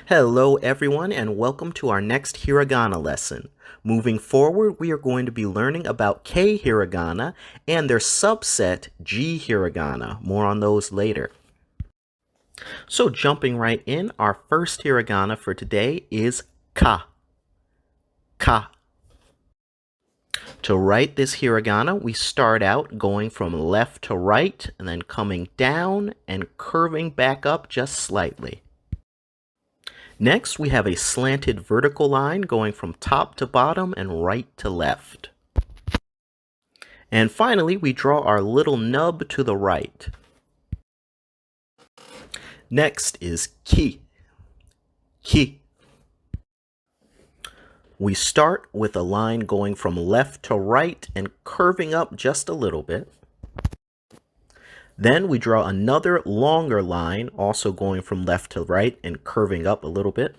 Hello everyone and welcome to our next Hiragana lesson. Moving forward, we are going to be learning about K-Hiragana and their subset G-Hiragana. More on those later. So jumping right in, our first Hiragana for today is Ka. Ka. To write this Hiragana, we start out going from left to right and then coming down and curving back up just slightly. Next, we have a slanted vertical line going from top to bottom and right to left. And finally, we draw our little nub to the right. Next is ki. Ki. We start with a line going from left to right and curving up just a little bit. Then we draw another longer line, also going from left to right and curving up a little bit.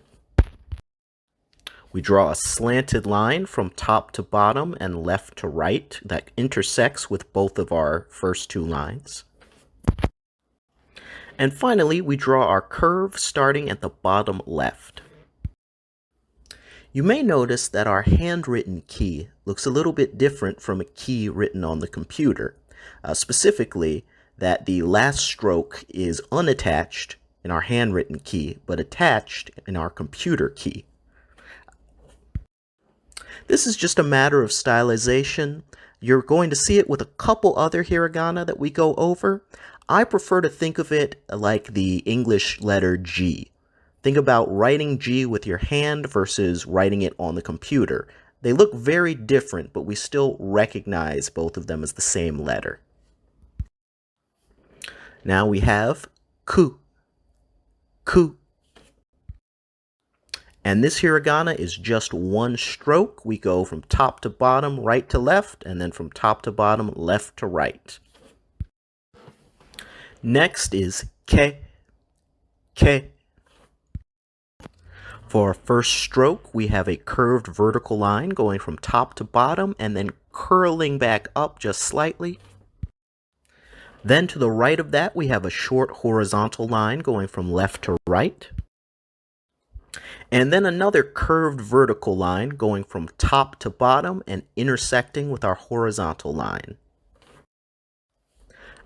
We draw a slanted line from top to bottom and left to right that intersects with both of our first two lines. And finally, we draw our curve starting at the bottom left. You may notice that our handwritten ki looks a little bit different from a ki written on the computer. Specifically, that the last stroke is unattached in our handwritten ki, but attached in our computer ki. This is just a matter of stylization. You're going to see it with a couple other hiragana that we go over. I prefer to think of it like the English letter G. Think about writing G with your hand versus writing it on the computer. They look very different, but we still recognize both of them as the same letter. Now we have ku. Ku. And this hiragana is just one stroke. We go from top to bottom, right to left, and then from top to bottom, left to right. Next is ke. Ke. For our first stroke, we have a curved vertical line going from top to bottom and then curling back up just slightly. Then to the right of that, we have a short horizontal line going from left to right. And then another curved vertical line going from top to bottom and intersecting with our horizontal line.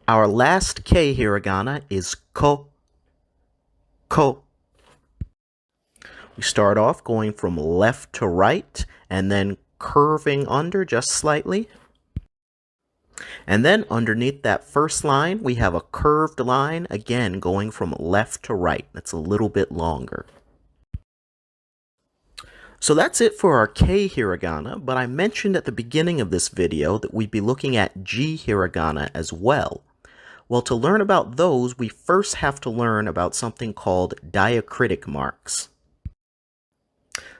Our last K hiragana is ko. Ko. We start off going from left to right and then curving under just slightly. And then underneath that first line, we have a curved line, again going from left to right. That's a little bit longer. So that's it for our K hiragana, but I mentioned at the beginning of this video that we'd be looking at G hiragana as well. Well, to learn about those, we first have to learn about something called diacritic marks.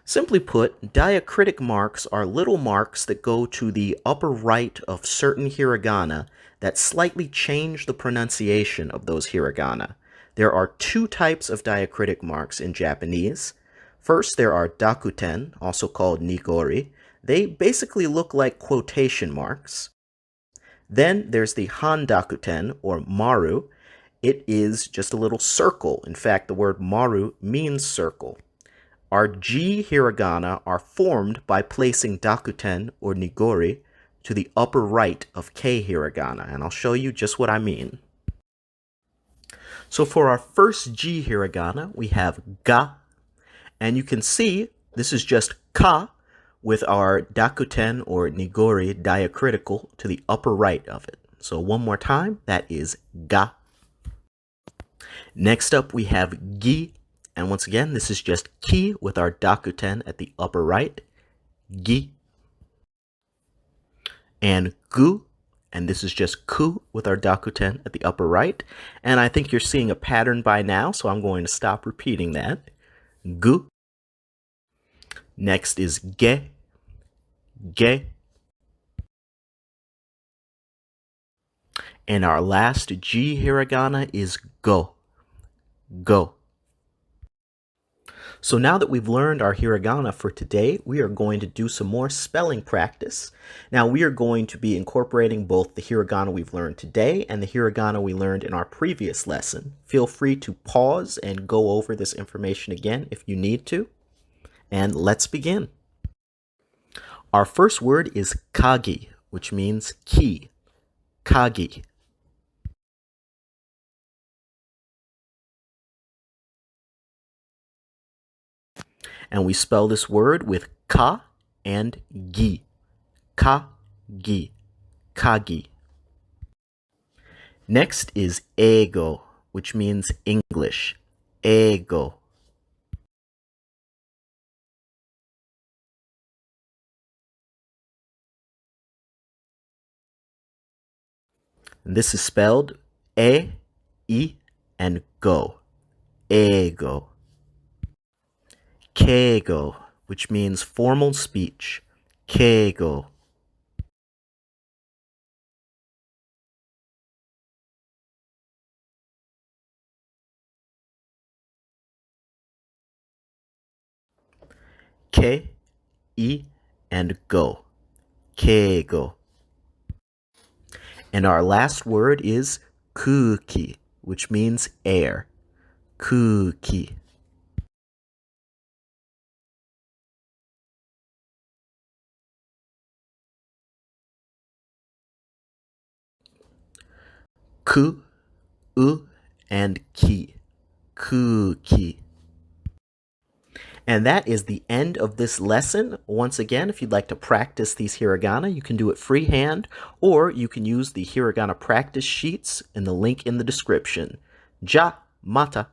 Simply put, diacritic marks are little marks that go to the upper right of certain hiragana that slightly change the pronunciation of those hiragana. There are two types of diacritic marks in Japanese. First, there are dakuten, also called nigori. They basically look like quotation marks. Then there's the handakuten, or maru. It is just a little circle. In fact, the word maru means circle. Our G hiragana are formed by placing dakuten, or nigori, to the upper right of K hiragana, and I'll show you just what I mean. So for our first G hiragana, we have ga. And you can see this is just ka with our dakuten or nigori diacritical to the upper right of it. So one more time, that is ga. Next up we have gi. And once again, this is just ki with our dakuten at the upper right. Gi. And gu. And this is just ku with our dakuten at the upper right. And I think you're seeing a pattern by now, so I'm going to stop repeating that. Gu. Next is ge. Ge. And our last G hiragana is go. Go. So now that we've learned our hiragana for today, we are going to do some more spelling practice. Now we are going to be incorporating both the hiragana we've learned today and the hiragana we learned in our previous lesson. Feel free to pause and go over this information again if you need to. And let's begin. Our first word is kagi, which means key. Kagi. And we spell this word with ka and gi. Ka-gi. Kagi. Next is ego, which means English. Ego. And this is spelled e, I, and go. Ego. Keigo, which means formal speech. Keigo. Ke, I, and go. Keigo. And our last word is kuki, which means air. Kuki. Ku, u, and ki. Kuki. And that is the end of this lesson. Once again, if you'd like to practice these hiragana, you can do it freehand, or you can use the hiragana practice sheets in the link in the description. Ja, mata.